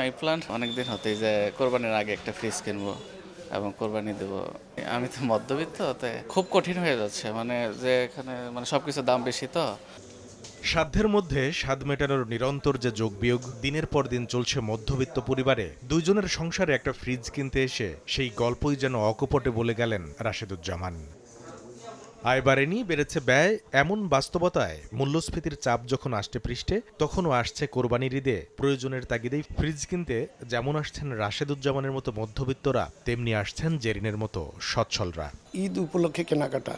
এই প্ল্যান অনেকদিন হতেই যে কোরবানির আগে একটা ফ্রিজ কিনবো এবং কোরবানি দেব। আমি তো মধ্যবিত্ত, তাই খুব কঠিন হয়ে যাচ্ছে, মানে যে এখানে মানে সবকিছুর দাম বেশি তো। সাধ্যের মধ্যে স্বাদ মেটানোর নিরন্তর যে যোগবিয়োগ দিনের পর দিন চলছে মধ্যবিত্ত পরিবারে, দুইজনের সংসারে একটা ফ্রিজ কিনতে এসে সেই গল্পই যেন অকপটে বলে গেলেন রাশেদুজ্জামান। আয় বাড়েনি, বেড়েছে ব্যয়, এমন বাস্তবতায় মূল্যস্ফীতির চাপ যখন আসছে পৃষ্ঠে, তখনও আসছে কোরবানির ঈদে প্রয়োজনের তাগিদেই ফ্রিজ কিনতে যেমন আসছেন রাশেদুজ্জামানের মতো মধ্যবিত্তরা, তেমনি আসছেন জেরিনের মতো সচ্ছলরা। ঈদ উপলক্ষে কেনাকাটা,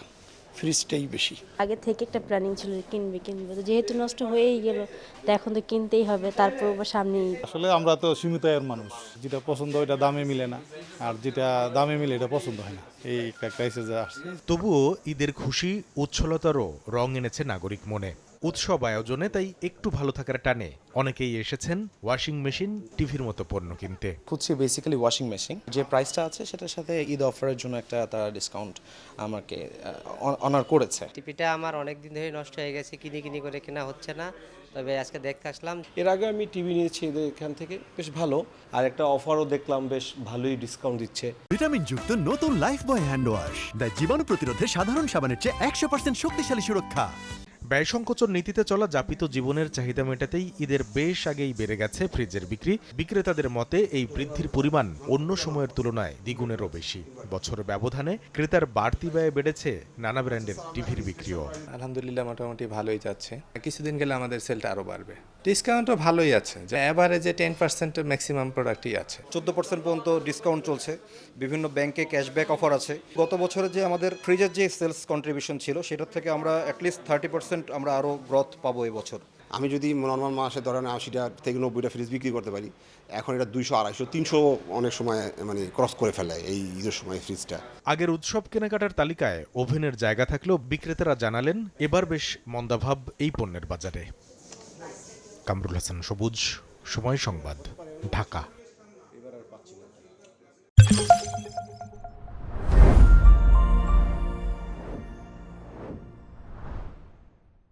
ফ্রিজটাই বেশি। আগে থেকে একটা প্ল্যানিং ছিল কিনবে তো যেহেতু নষ্ট হয়েই গেল, তো এখন তো কিনতেই হবে। তারপর সামনে আসলে আমরা তো সীমিত আয়ের মানুষ, যেটা পছন্দ ওইটা দামে মিলে না, আর যেটা দামে মিলে এটা পছন্দ হয় না, এই একটা ক্রাইসিসে আসছে। তবুও ঈদের খুশি উচ্ছলতারও রং এনেছে নাগরিক মনে। উৎসব আয়োজনে তাই একটু ভালো থাকার টানে অনেকেই এসেছেন ওয়াশিং মেশিন, টিভির মতো পণ্য কিনতে। খুঁজছি বেসিক্যালি ওয়াশিং মেশিন, যে প্রাইসটা আছে সেটার সাথে ঈদ অফারের জন্য একটা তারা ডিসকাউন্ট আমাকে অনার করেছে। টিভিটা আমার অনেক দিন ধরে নষ্ট হয়ে গেছে, কিনি করে কেনা হচ্ছে না, তবে আজকে দেখতে আসলাম। এর আগে আমি টিভি নিয়েছি এদের এখান থেকে, বেশ ভালো, আর একটা অফারও দেখলাম, বেশ ভালোই ডিসকাউন্ট দিচ্ছে। ভিটামিন যুক্ত নতুন লাইফ বয় হ্যান্ড ওয়াশ দেয় জীবাণু প্রতিরোধে সাধারণ সাবানের চেয়ে 100% শক্তিশালী সুরক্ষা। ব্যয় সংকোচন নীতিতে চলা যাপিত জীবনের চাহিদা মেটাতেই ঈদের বেশ আগেই বেড়ে গেছে ফ্রিজের বিক্রি। বিক্রেতাদের মতে এই বৃদ্ধির পরিমাণ অন্য সময়ের তুলনায় দ্বিগুণেরও বেশি। বছর ব্যবধানে ক্রেতার বাড়তি ব্যয়ে বেড়েছে নানা ব্র্যান্ডের টিভির বিক্রিও। আলহামদুলিল্লাহ মোটামুটি ভালোই যাচ্ছে, কিছুদিন গেলে আমাদের সেলটা আরও বাড়বে। ডিসকাউন্টও ভালোই আছে, যে এভারেজে 10% ম্যাক্সিমাম প্রোডাক্টই আছে। 14% পর্যন্ত ডিসকাউন্ট চলছে, বিভিন্ন ব্যাংকে ক্যাশব্যাক অফার আছে। গত বছরে যে আমাদের ফ্রিজের যে সেলস কন্ট্রিবিউশন ছিল সেটার থেকে আমরা অ্যাটলিস্ট 30% আমরা আরও গ্রোথ পাবো এই বছর। আমি যদি নর্মাল মাসে ধরেন 80টা থেকে 90টা ফ্রিজ বিক্রি করতে পারি, এখন এটা 200, 250, 300 অনেক সময় মানে ক্রস করে ফেলে এই ঈদের সময় ফ্রিজটা। আগের উৎসব কেনাকাটার তালিকায় ওভেনের জায়গা থাকলেও বিক্রেতারা জানালেন এবার বেশ মন্দাভাব এই পণ্যের বাজারে। কামরুল হাসান সবুজ, সময় সংবাদ, ঢাকা।